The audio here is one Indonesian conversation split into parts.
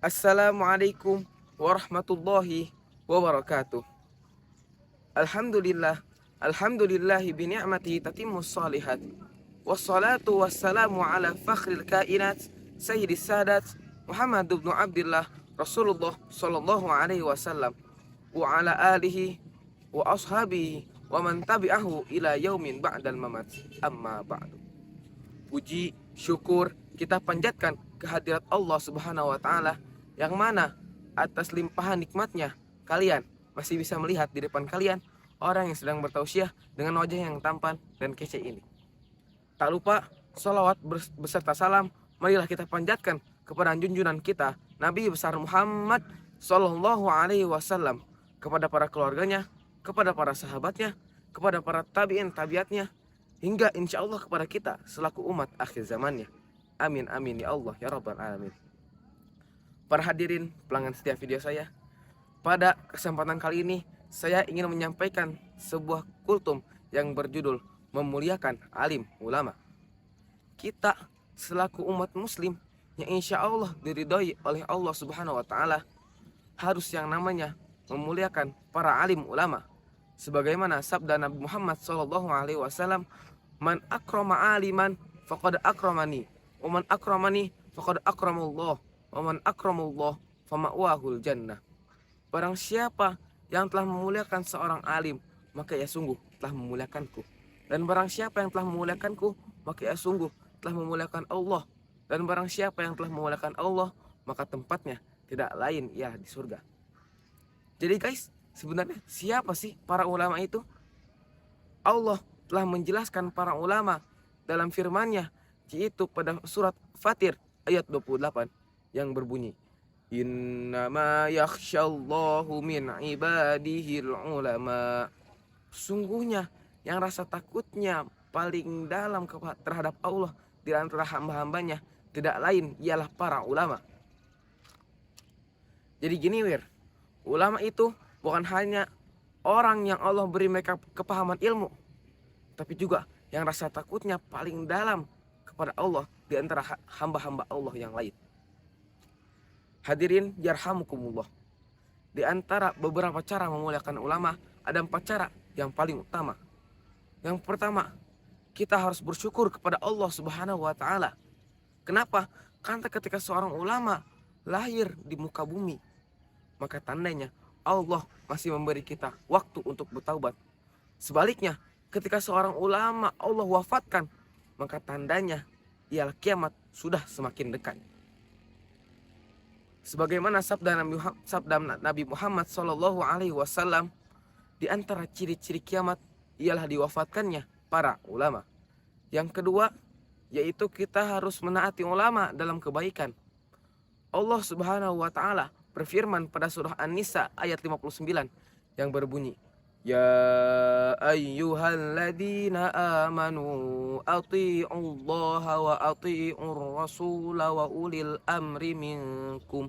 Assalamualaikum warahmatullahi wabarakatuh. Alhamdulillah, alhamdulillahi bini'mati tatimmus salihat. Wassalatu wassalamu ala fakhril kainat sayyidis sadat Muhammad ibn Abdullah Rasulullah sallallahu alaihi wasallam wa ala alihi wa ashabihi wa man tabi'ahu ila yaumin ba'dal mamat. Amma ba'du. Puji, syukur kita panjatkan kehadirat Allah Subhanahu wa taala yang mana atas limpahan nikmatnya kalian masih bisa melihat di depan kalian orang yang sedang bertausiah dengan wajah yang tampan dan kece ini. Tak lupa salawat beserta salam marilah kita panjatkan kepada junjungan kita Nabi besar Muhammad sallallahu alaihi wasallam, kepada para keluarganya, kepada para sahabatnya, kepada para tabi'in tabiatnya, hingga insya Allah kepada kita selaku umat akhir zamannya. Amin amin ya Allah ya Rabbal alamin. Para hadirin pelanggan setiap video saya, pada kesempatan kali ini saya ingin menyampaikan sebuah kultum yang berjudul memuliakan alim ulama. Kita selaku umat muslim yang insya Allah diridhoi oleh Allah Subhanahu wa taala harus yang namanya memuliakan para alim ulama. Sebagaimana sabda Nabi Muhammad sallallahu alaihi wasallam, "Man akrama aliman faqad akramani, wa man akramani faqad akramallah, wa man akramallah fama'wahul jannah." Barang siapa yang telah memuliakan seorang alim, maka ia sungguh telah memuliakanku. Dan barang siapa yang telah memuliakanku, maka ia sungguh telah memuliakan Allah. Dan barang siapa yang telah memuliakan Allah, maka tempatnya tidak lain ialah di surga. Jadi guys, sebenarnya siapa sih para ulama itu? Allah telah menjelaskan para ulama dalam firman-Nya, yaitu pada surat Fatir ayat 28 yang berbunyi, "Innama yakhsyallahu min ibadihil ulama." Sungguhnya yang rasa takutnya paling dalam terhadap Allah di antara hamba-hambanya tidak lain ialah para ulama. Jadi gini ulama itu bukan hanya orang yang Allah beri mereka kepahaman ilmu, tapi juga yang rasa takutnya paling dalam kepada Allah di antara hamba-hamba Allah yang lain. Hadirin yarhamukumullah. Di antara beberapa cara memuliakan ulama, ada 4 cara yang paling utama. Yang pertama, kita harus bersyukur kepada Allah Subhanahu wa taala. Kenapa? Karena ketika seorang ulama lahir di muka bumi, maka tandanya Allah masih memberi kita waktu untuk bertaubat. Sebaliknya, ketika seorang ulama Allah wafatkan, maka tandanya ialah kiamat sudah semakin dekat. Sebagaimana sabda Nabi Muhammad sallallahu alaihi wasallam, di antara ciri-ciri kiamat ialah diwafatkannya para ulama. Yang kedua, yaitu kita harus menaati ulama dalam kebaikan. Allah Subhanahu wa taala berfirman pada surah An-Nisa ayat 59 yang berbunyi, "Ya ayyuhalladzina amanu athi'ullaha wa athi'ur rasula wa ulil amri minkum."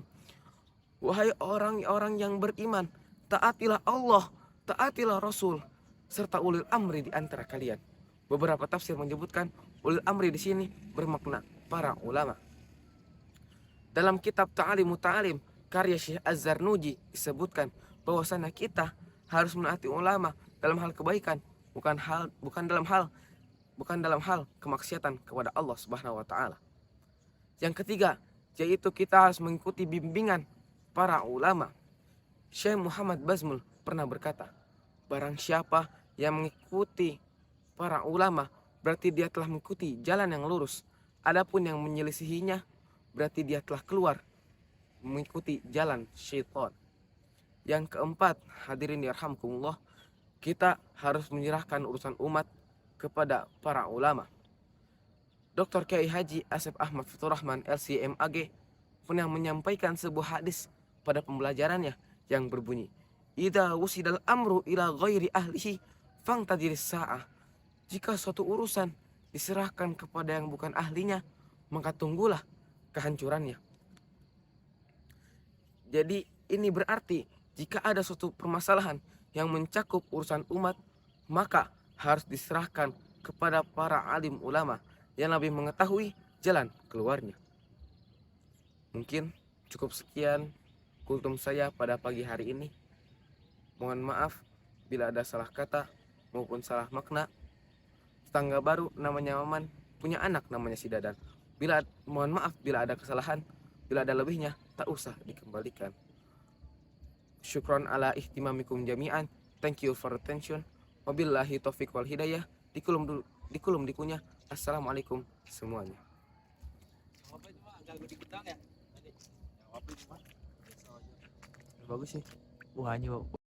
Wahai orang-orang yang beriman, taatilah Allah, taatilah Rasul, serta ulil amri di antara kalian. Beberapa tafsir menyebutkan ulil amri di sini bermakna para ulama. Dalam kitab Ta'alimut Ta'alim karya Syekh Az-Zarnuji disebutkan bahwasanya kita harus menaati ulama dalam hal kebaikan, bukan dalam hal kemaksiatan kepada Allah Subhanahu wa taala. Yang ketiga, yaitu kita harus mengikuti bimbingan para ulama. Syekh Muhammad Bazmul pernah berkata, barang siapa yang mengikuti para ulama, berarti dia telah mengikuti jalan yang lurus. Adapun yang menyelisihinya, berarti dia telah keluar mengikuti jalan syaitan. Yang keempat, hadirin yarhamkumullah, kita harus menyerahkan urusan umat kepada para ulama. Dr. Kiai Haji Asep Ahmad Faturrahman LCMAG pernah menyampaikan sebuah hadis pada pembelajarannya yang berbunyi, "Idza wusidal amru ila ghairi ahlihi fangtadiris sa'ah." Jika suatu urusan diserahkan kepada yang bukan ahlinya, maka tunggulah kehancurannya. Jadi ini berarti jika ada suatu permasalahan yang mencakup urusan umat, maka harus diserahkan kepada para alim ulama yang lebih mengetahui jalan keluarnya. Mungkin Cukup sekian kultum saya pada pagi hari ini. Mohon maaf bila ada salah kata maupun salah makna. Tetangga baru namanya Maman, punya anak namanya si Dadan. Mohon maaf bila ada kesalahan, bila ada lebihnya tak usah dikembalikan. Syukron ala ihtimamikum jami'an. Thank you for attention. Wabillahi taufiq wal hidayah. Dikulum dikunyah. Assalamualaikum semuanya. Bagus sih. Wah,